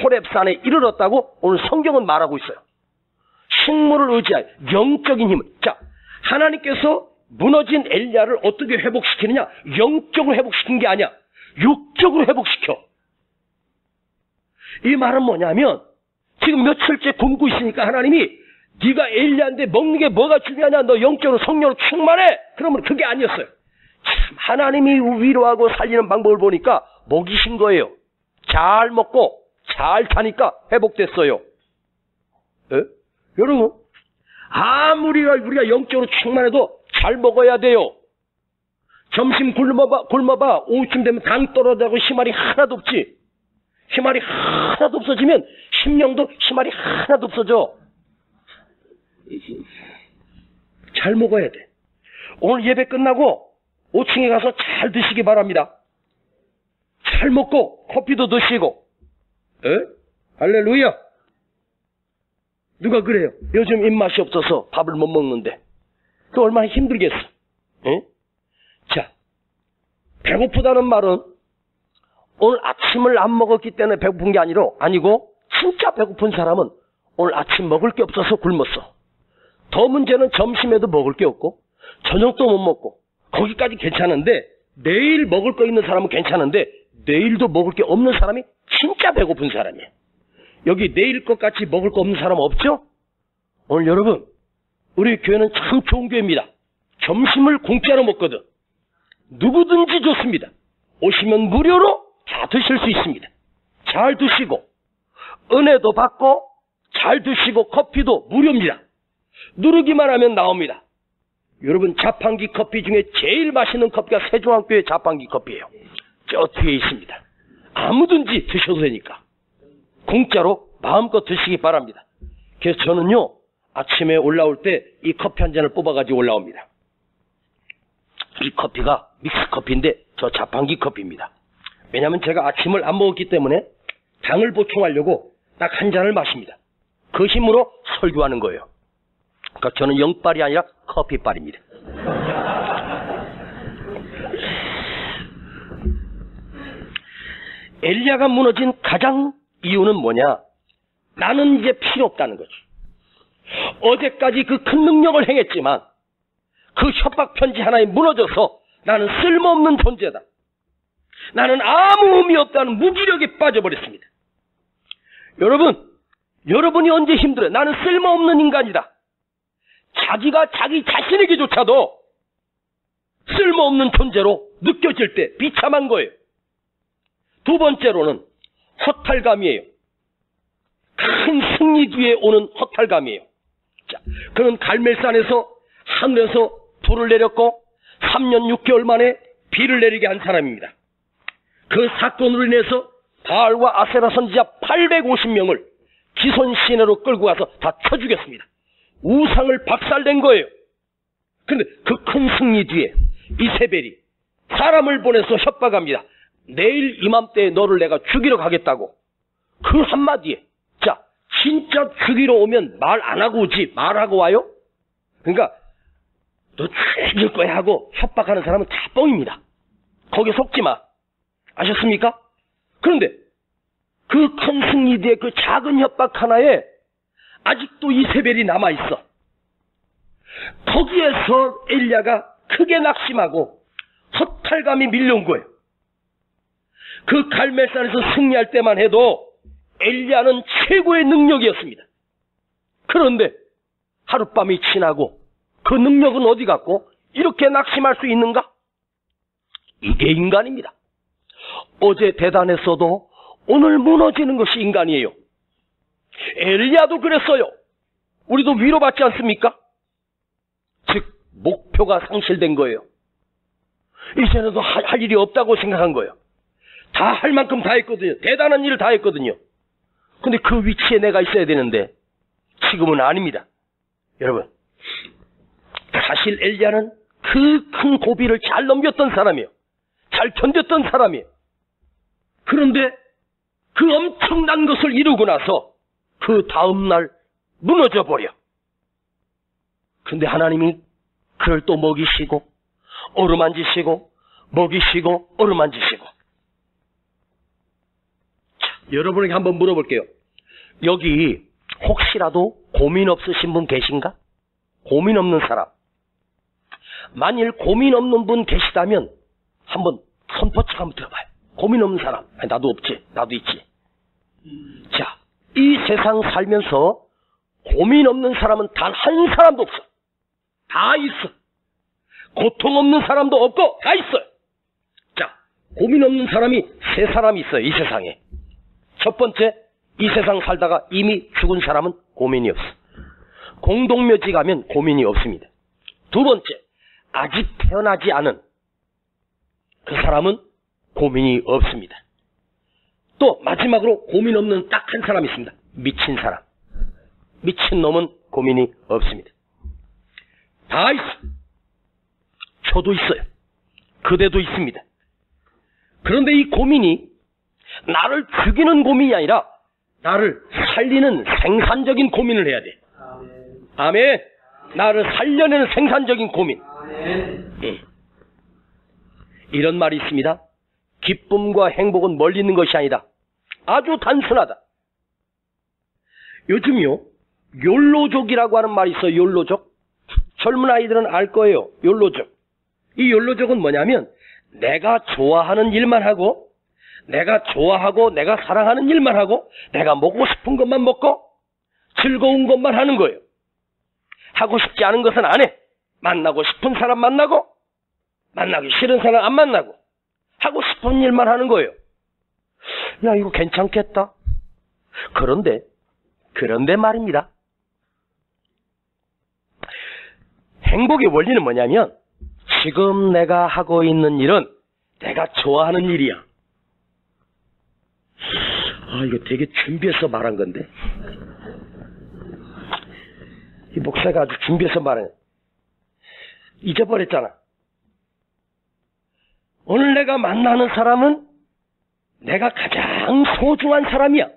호렙산에 이르렀다고 오늘 성경은 말하고 있어요. 식물을 의지하여 영적인 힘을. 자, 하나님께서 무너진 엘리야를 어떻게 회복시키느냐? 영적으로 회복시킨 게 아니야. 육적으로 회복시켜. 이 말은 뭐냐면 지금 며칠째 굶고 있으니까 하나님이 네가 엘리야인데 먹는 게 뭐가 중요하냐? 너 영적으로 성령으로 충만해. 그러면 그게 아니었어요. 참 하나님이 위로하고 살리는 방법을 보니까 먹이신 거예요. 잘 먹고 잘 자니까 회복됐어요. 에? 여러분, 아무리 우리가 영적으로 충만해도 잘 먹어야 돼요. 점심 굶어봐. 오후쯤 되면 당 떨어져가고 힘알이 하나도 없지. 힘알이 하나도 없어지면 심령도 힘알이 하나도 없어져. 잘 먹어야 돼. 오늘 예배 끝나고 5층에 가서 잘 드시기 바랍니다. 잘 먹고 커피도 드시고. 에? 할렐루야. 누가 그래요? 요즘 입맛이 없어서 밥을 못 먹는데. 그 얼마나 힘들겠어. 에? 자, 배고프다는 말은 오늘 아침을 안 먹었기 때문에 배고픈 게 아니고 진짜 배고픈 사람은 오늘 아침 먹을 게 없어서 굶었어. 더 문제는 점심에도 먹을 게 없고 저녁도 못 먹고 거기까지 괜찮은데 내일 먹을 거 있는 사람은 괜찮은데 내일도 먹을 게 없는 사람이 진짜 배고픈 사람이에요. 여기 내일 것같이 먹을 거 없는 사람 없죠? 오늘 여러분, 우리 교회는 참 좋은 교회입니다. 점심을 공짜로 먹거든. 누구든지 좋습니다. 오시면 무료로 다 드실 수 있습니다. 잘 드시고 은혜도 받고 잘 드시고 커피도 무료입니다. 누르기만 하면 나옵니다. 여러분, 자판기 커피 중에 제일 맛있는 커피가 세종학교의 자판기 커피예요. 저 뒤에 있습니다. 아무든지 드셔도 되니까 공짜로 마음껏 드시기 바랍니다. 그래서 저는요, 아침에 올라올 때 이 커피 한 잔을 뽑아가지고 올라옵니다. 이 커피가 믹스커피인데 저 자판기 커피입니다. 왜냐하면 제가 아침을 안 먹었기 때문에 당을 보충하려고 딱 한 잔을 마십니다. 그 힘으로 설교하는 거예요. 그러니까 저는 영빨이 아니라 커피빨입니다. 엘리야가 무너진 가장 이유는 뭐냐? 나는 이제 필요 없다는 거지. 어제까지 그 큰 능력을 행했지만 그 협박 편지 하나에 무너져서 나는 쓸모없는 존재다. 나는 아무 의미 없다는 무기력에 빠져버렸습니다. 여러분이 언제 힘들어요? 나는 쓸모없는 인간이다. 자기가 자기 자신에게조차도 쓸모없는 존재로 느껴질 때 비참한 거예요. 두 번째로는 허탈감이에요. 큰 승리 뒤에 오는 허탈감이에요. 자, 그는 갈멜산에서 하늘에서 불을 내렸고 3년 6개월 만에 비를 내리게 한 사람입니다. 그 사건으로 인해서 바알과 아세라 선지자 850명을 기손 시내로 끌고 가서 다 쳐 죽였습니다. 우상을 박살낸 거예요. 그런데 그 큰 승리 뒤에 이세벨이 사람을 보내서 협박합니다. 내일 이맘때에 너를 내가 죽이러 가겠다고. 그 한마디에, 자, 진짜 죽이러 오면 말 안 하고 오지, 말하고 와요? 그러니까 너 죽일 거야 하고 협박하는 사람은 다 뻥입니다. 거기에 속지 마. 아셨습니까? 그런데 그 큰 승리 뒤에 그 작은 협박 하나에 아직도 이세벨이 남아있어. 거기에서 엘리야가 크게 낙심하고 허탈감이 밀려온 거예요. 그 갈멜산에서 승리할 때만 해도 엘리야는 최고의 능력이었습니다. 그런데 하룻밤이 지나고 그 능력은 어디 갔고 이렇게 낙심할 수 있는가? 이게 인간입니다. 어제 대단했어도 오늘 무너지는 것이 인간이에요. 엘리야도 그랬어요. 우리도 위로받지 않습니까? 즉 목표가 상실된 거예요. 이제는 더 할 일이 없다고 생각한 거예요. 다 할 만큼 다 했거든요. 대단한 일을 다 했거든요. 근데 그 위치에 내가 있어야 되는데 지금은 아닙니다. 여러분, 사실 엘리야는 그 큰 고비를 잘 넘겼던 사람이에요. 잘 견뎠던 사람이에요. 그런데 그 엄청난 것을 이루고 나서 그 다음날 무너져 버려. 근데 하나님이 그를 또 먹이시고 어루만지시고 먹이시고 어루만지시고. 자, 여러분에게 한번 물어볼게요. 여기 혹시라도 고민 없으신 분 계신가? 고민 없는 사람. 만일 고민 없는 분 계시다면 한번 손뻗쳐 한번 들어봐요. 고민 없는 사람. 아니, 나도 없지. 나도 있지. 자, 이 세상 살면서 고민 없는 사람은 단 한 사람도 없어. 다 있어. 고통 없는 사람도 없고 다 있어요. 자, 고민 없는 사람이 세 사람이 있어요. 이 세상에. 첫 번째, 이 세상 살다가 이미 죽은 사람은 고민이 없어. 공동묘지 가면 고민이 없습니다. 두 번째, 아직 태어나지 않은 그 사람은 고민이 없습니다. 또 마지막으로 고민 없는 딱 한 사람이 있습니다. 미친 사람. 미친 놈은 고민이 없습니다. 다 있어. 저도 있어요. 그대도 있습니다. 그런데 이 고민이 나를 죽이는 고민이 아니라 나를 살리는 생산적인 고민을 해야 돼. 아멘. 나를 살려내는 생산적인 고민. 이런 말이 있습니다. 기쁨과 행복은 멀리 있는 것이 아니다. 아주 단순하다. 요즘요, 욜로족이라고 하는 말이 있어요. 욜로족. 젊은 아이들은 알 거예요. 욜로족. 이 욜로족은 뭐냐면 내가 좋아하는 일만 하고 내가 좋아하고 내가 사랑하는 일만 하고 내가 먹고 싶은 것만 먹고 즐거운 것만 하는 거예요. 하고 싶지 않은 것은 안 해. 만나고 싶은 사람 만나고 만나기 싫은 사람 안 만나고 하고 싶은 일만 하는 거예요. 야, 이거 괜찮겠다. 그런데 말입니다. 행복의 원리는 뭐냐면 지금 내가 하고 있는 일은 내가 좋아하는 일이야. 아, 이거 되게 준비해서 말한 건데. 이 목사가 아주 준비해서 말해. 잊어버렸잖아. 오늘 내가 만나는 사람은 내가 가장 소중한 사람이야.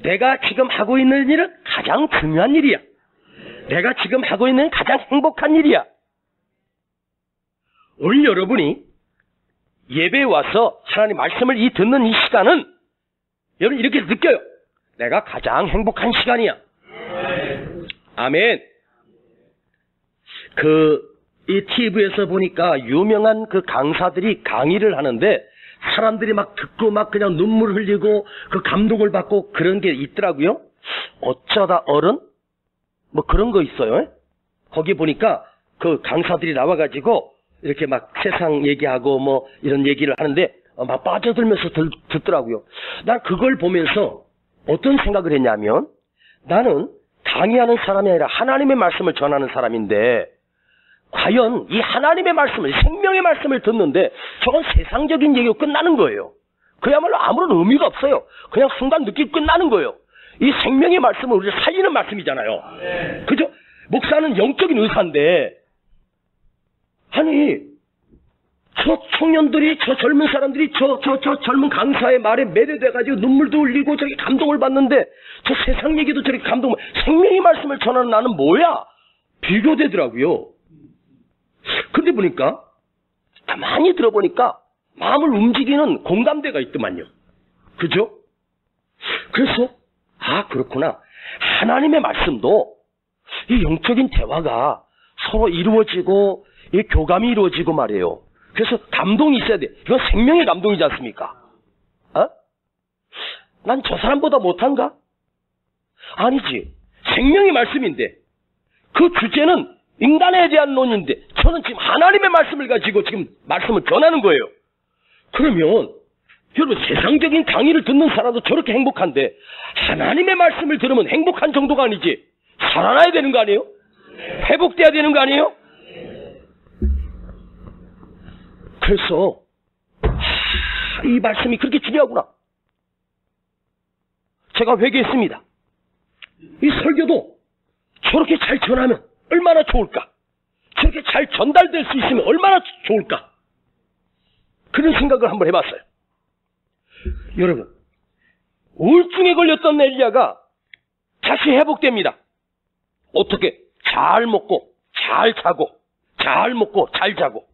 내가 지금 하고 있는 일은 가장 중요한 일이야. 내가 지금 하고 있는 일은 가장 행복한 일이야. 오늘 여러분이 예배에 와서 하나님 말씀을 듣는 이 시간은 여러분 이렇게 느껴요. 내가 가장 행복한 시간이야. 아멘. 이 TV에서 보니까 유명한 그 강사들이 강의를 하는데 사람들이 막 듣고 막 그냥 눈물 흘리고 그 감동을 받고 그런 게 있더라고요. 어쩌다 어른? 뭐 그런 거 있어요. 거기 보니까 그 강사들이 나와가지고 이렇게 막 세상 얘기하고 뭐 이런 얘기를 하는데 막 빠져들면서 듣더라고요. 난 그걸 보면서 어떤 생각을 했냐면 나는 강의하는 사람이 아니라 하나님의 말씀을 전하는 사람인데 과연 이 하나님의 말씀을 생명의 말씀을 듣는데 저건 세상적인 얘기로 끝나는 거예요. 그야말로 아무런 의미가 없어요. 그냥 순간 느끼고 끝나는 거예요. 이 생명의 말씀은 우리를 살리는 말씀이잖아요. 그죠? 목사는 영적인 의사인데 아니 저 청년들이 저 젊은 사람들이 저 젊은 강사의 말에 매료돼가지고 눈물도 흘리고 저기 감동을 받는데 저 세상 얘기도 저렇게 감동을 생명의 말씀을 전하는 나는 뭐야? 비교되더라고요. 근데 보니까 가만히 들어보니까 마음을 움직이는 공감대가 있더만요. 그죠? 그래서 그렇구나. 하나님의 말씀도 이 영적인 대화가 서로 이루어지고 이 교감이 이루어지고 말이에요. 그래서 감동이 있어야 돼. 이건 생명의 감동이지 않습니까? 난 저 사람보다 못한가? 아니지. 생명의 말씀인데 그 주제는 인간에 대한 논인데 저는 지금 하나님의 말씀을 가지고 지금 말씀을 전하는 거예요. 그러면 여러분 세상적인 강의를 듣는 사람도 저렇게 행복한데 하나님의 말씀을 들으면 행복한 정도가 아니지 살아나야 되는 거 아니에요? 회복돼야 되는 거 아니에요? 그래서 이 말씀이 그렇게 중요하구나. 제가 회개했습니다. 이 설교도 저렇게 잘 전하면 얼마나 좋을까? 저렇게 잘 전달될 수 있으면 얼마나 좋을까? 그런 생각을 한번 해봤어요. 여러분, 우울증에 걸렸던 엘리야가 다시 회복됩니다. 어떻게? 잘 먹고, 잘 자고, 잘 먹고, 잘 자고.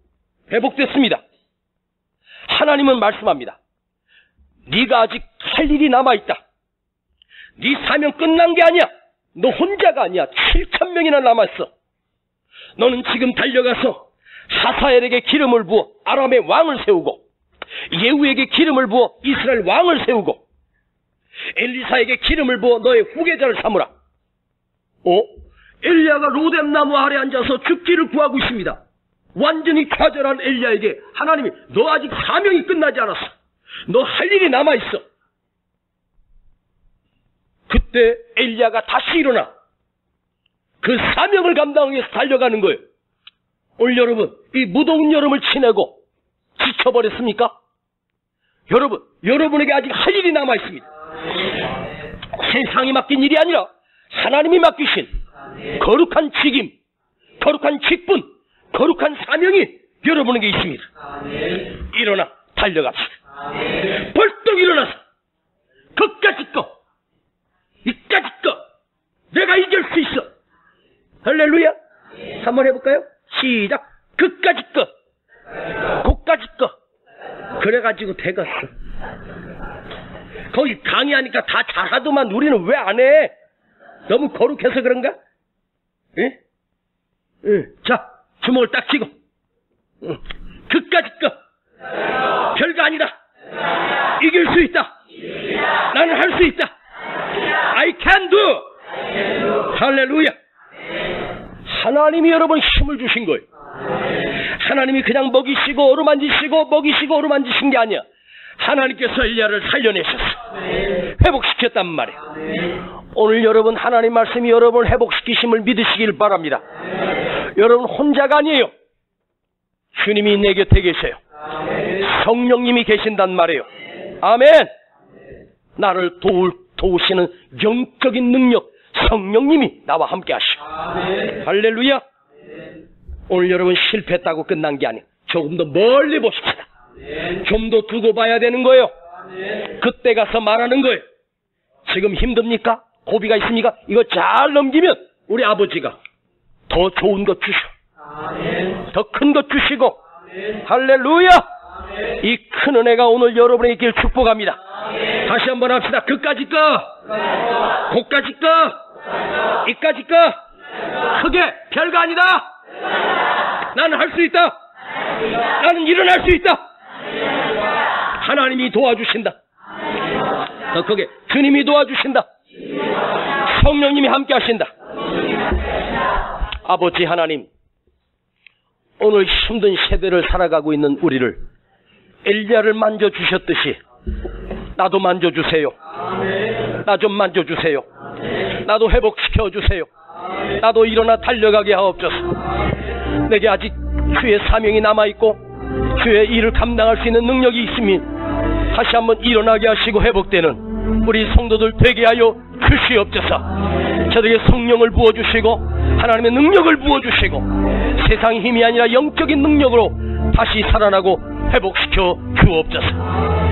회복됐습니다. 하나님은 말씀합니다. 네가 아직 할 일이 남아있다. 네 사명 끝난 게 아니야. 너 혼자가 아니야. 7,000명이나 남았어. 너는 지금 달려가서 하사엘에게 기름을 부어 아람의 왕을 세우고 예후에게 기름을 부어 이스라엘 왕을 세우고 엘리사에게 기름을 부어 너의 후계자를 삼으라. 엘리야가 로뎀나무 아래 앉아서 죽기를 구하고 있습니다. 완전히 좌절한 엘리야에게 하나님이 너 아직 사명이 끝나지 않았어. 너 할 일이 남아있어. 그때 엘리야가 다시 일어나 그 사명을 감당하기 위해서 달려가는 거예요. 오늘 여러분 이 무더운 여름을 지내고 지쳐버렸습니까? 여러분, 여러분에게 아직 할 일이 남아있습니다. 세상이 맡긴 일이 아니라 하나님이 맡기신 거룩한 직임, 거룩한 직분, 거룩한 사명이 여러분에게 있습니다. 일어나 달려갑시다. 벌떡 일어나서 그까짓 거, 이까짓 거 내가 이길 수 있어. 할렐루야. 한번 해볼까요? 시작. 그까짓 거, 그까짓 거. 그래가지고 되겠어. 거기 강의하니까 다 잘하더만 우리는 왜 안 해? 너무 거룩해서 그런가? 예? 자, 주먹을 딱 쥐고 그까짓 거 별거 아니다. 이길 수 있다. 나는 할 수 있다. I can do. 할렐루야. 하나님이 여러분 힘을 주신 거예요. 하나님이 그냥 먹이시고 어루만지시고 먹이시고 어루만지신 게 아니야. 하나님께서 엘리야를 살려내셨어. 회복시켰단 말이에요. 오늘 여러분 하나님 말씀이 여러분을 회복시키심을 믿으시길 바랍니다. 여러분 혼자가 아니에요. 주님이 내 곁에 계셔요. 성령님이 계신단 말이에요. 아멘. 나를 도우시는 영적인 능력 성령님이 나와 함께 하시고. 할렐루야. 오늘 여러분 실패했다고 끝난 게 아니에요. 조금 더 멀리 보십시다. 좀 더 두고 봐야 되는 거예요. 그때 가서 말하는 거예요. 지금 힘듭니까? 고비가 있습니까? 이거 잘 넘기면 우리 아버지가 더 좋은 것 주시고 더 큰 것 주시고. 할렐루야. 이 큰 은혜가 오늘 여러분에게 있길 축복합니다. 다시 한번 합시다. 그까짓 거, 고까짓 거, 이까짓 거, 크게 별거 아니다. 나는 할 수 있다. 나는 일어날 수 있다. 하나님이 도와주신다. 더 크게 주님이 도와주신다. 성령님이 함께 하신다. 아버지 하나님, 오늘 힘든 세대를 살아가고 있는 우리를 엘리야를 만져주셨듯이 나도 만져주세요. 나 좀 만져주세요. 나도 회복시켜주세요. 나도 일어나 달려가게 하옵소서. 내게 아직 주의 사명이 남아있고 주의 일을 감당할 수 있는 능력이 있으니 다시 한번 일어나게 하시고 회복되는 우리 성도들 되게 하여 주시옵소서. 저들에게 성령을 부어주시고 하나님의 능력을 부어주시고 세상의 힘이 아니라 영적인 능력으로 다시 살아나고 회복시켜 주옵소서.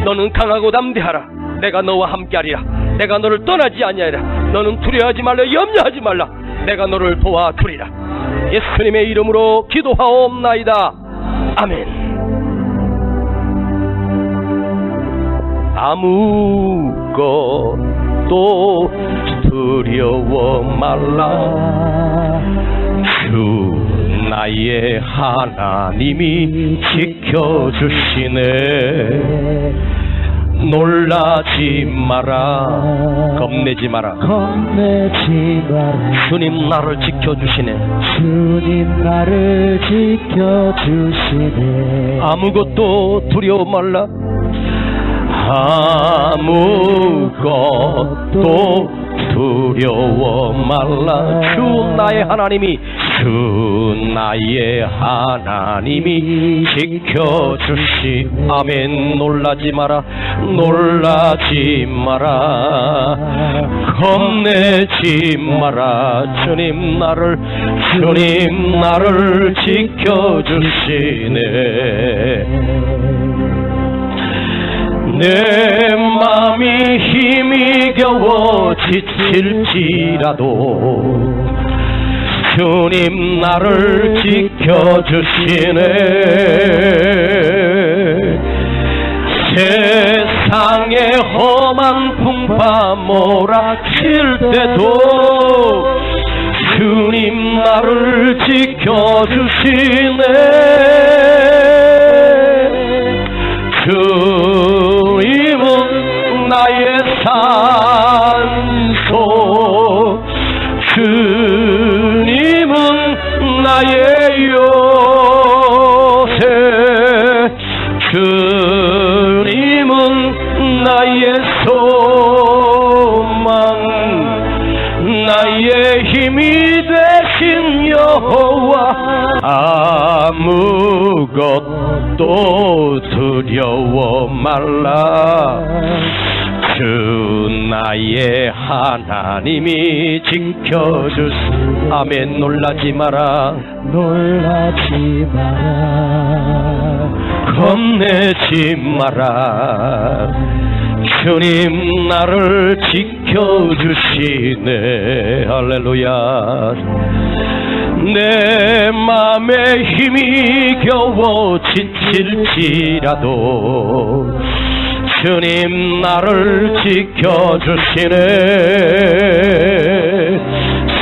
너는 강하고 담대하라. 내가 너와 함께하리라. 내가 너를 떠나지 아니하리라. 너는 두려워하지 말라. 염려하지 말라. 내가 너를 도와주리라. 예수님의 이름으로 기도하옵나이다. 아멘. 아무것도 두려워 말라. 주 나의 하나님이 지켜주시네. 놀라지 마라. 겁내지 마라. 겁내지 마라. 주님 나를 지켜주시네. 주님 나를 지켜주시네. 아무것도 두려워 말라. 아무것도 두려워 말라. 주 나의 하나님이 지켜주시. 아멘. 놀라지 마라. 놀라지 마라. 겁내지 마라. 주님 나를 지켜주시네. 내 맘이 힘이 겨워 지칠지라도 주님 나를 지켜주시네. 세상의 험한 풍파 몰아칠 때도 주님 나를 지켜주시네. 주님은 나의 산소, 주님은 나의 요새, 주님은 나의 소망, 나의 힘이 되신 여호와. 아무것도 두려워 말라. 주 나의 하나님이 지켜주시. 아멘. 놀라지 마라. 놀라지 마라. 겁내지 마라. 주님 나를 지켜주시네. 할렐루야. 내 맘에 힘이 겨워 지칠지라도 주님 나를 지켜주시네.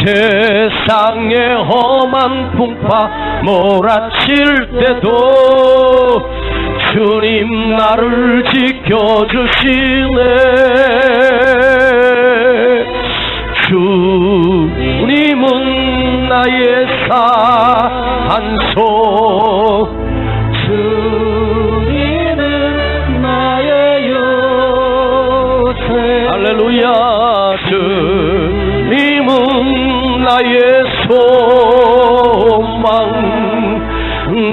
세상의 험한 풍파 몰아칠 때도 주님 나를 지켜주시네. 주님은 나의 산소, 주님은 나의 요새. 할렐루야. 주님은 나의 소망,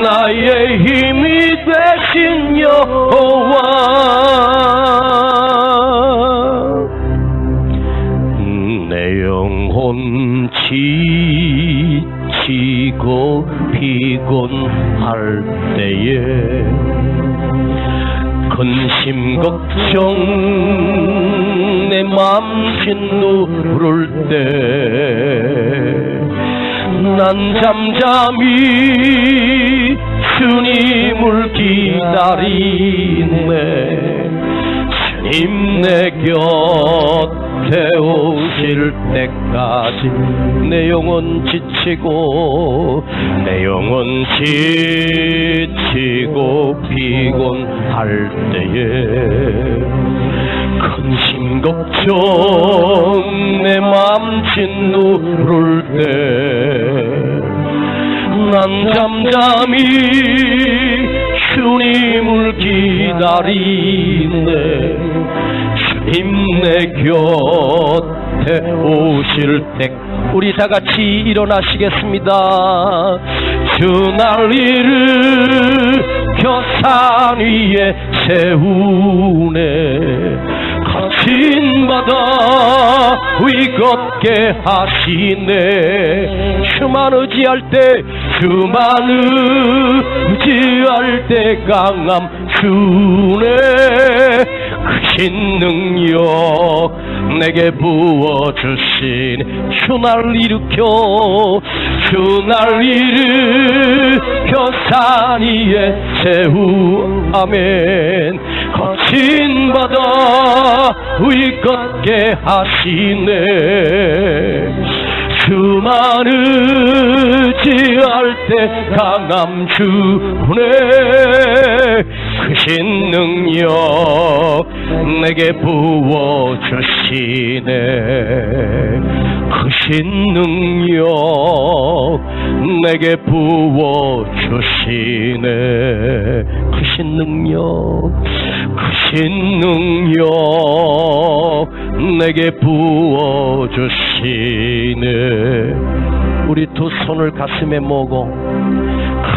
나의 힘이 되신 여호와. 내 영혼 지치고 피곤할 때에 근심 걱정 내 맘 짓누를 때 난 잠잠히 주님을 기다리네. 주님 내 곁에 오실 때까지 내 영혼 지치고 피곤할 때에 근심 걱정 내 맘 짓누를 때 난 잠잠히 주님을 기다리네. 주님 내 곁에 오실 때 우리 다 같이 일어나시겠습니다. 주 난리를 산 위에 세우네. 거친 바다 위 걷게 하시네. 주만 의지할 때 주만 의지할 때 강함 주네. 크신 능력 내게 부어주신 주 날 일으켜 주 날 일으켜 산 위에 세우 아멘. 거친 바다 위 걷게 하시네. 주만 의지할 때 강함 주네. 크신 능력 내게 부어주시네. 크신 능력 내게 부어주시네. 크신 능력 크신 능력 내게 부어주시네. 우리 두 손을 가슴에 모고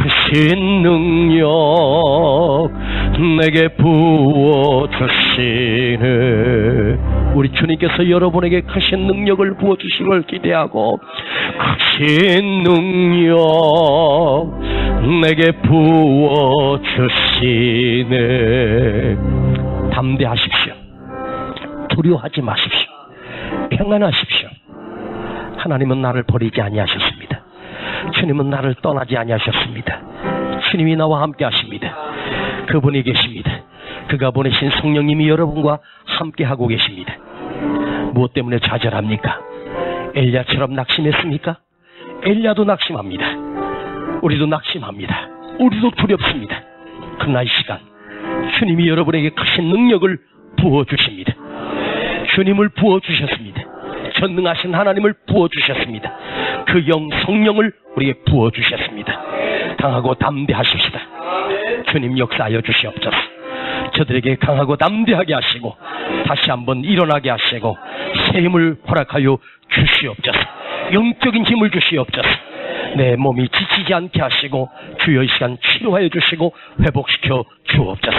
크신 능력 내게 부어주시네. 우리 주님께서 여러분에게 크신 능력을 부어주시길 기대하고 크신 능력 내게 부어주시네. 담대하십시오. 두려워하지 마십시오. 평안하십시오. 하나님은 나를 버리지 아니하셨습니다. 주님은 나를 떠나지 아니하셨습니다. 주님이 나와 함께 하십니다. 그분이 계십니다. 그가 보내신 성령님이 여러분과 함께 하고 계십니다. 무엇 때문에 좌절합니까? 엘리야처럼 낙심했습니까? 엘리야도 낙심합니다. 우리도 낙심합니다. 우리도 두렵습니다. 그러나 이 시간 주님이 여러분에게 크신 능력을 부어주십니다. 주님을 부어주셨습니다. 전능하신 하나님을 부어주셨습니다. 그 영 성령을 우리에게 부어주셨습니다. 강하고 담대하십시다. 주님 역사하여 주시옵소서. 저들에게 강하고 담대하게 하시고 다시 한번 일어나게 하시고 새 힘을 허락하여 주시옵소서. 영적인 힘을 주시옵소서. 내 몸이 지치지 않게 하시고 주여 이 시간 치료하여 주시고 회복시켜 주옵소서.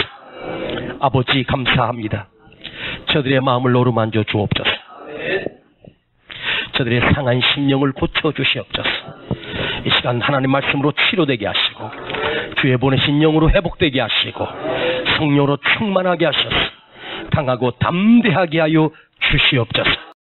아버지 감사합니다. 저들의 마음을 어루만져 주옵소서. 저들의 상한 심령을 고쳐주시옵소서. 이 시간 하나님 말씀으로 치료되게 하시고 주의 보내신 영으로 회복되게 하시고 성령으로 충만하게 하셔서 강하고 담대하게 하여 주시옵소서.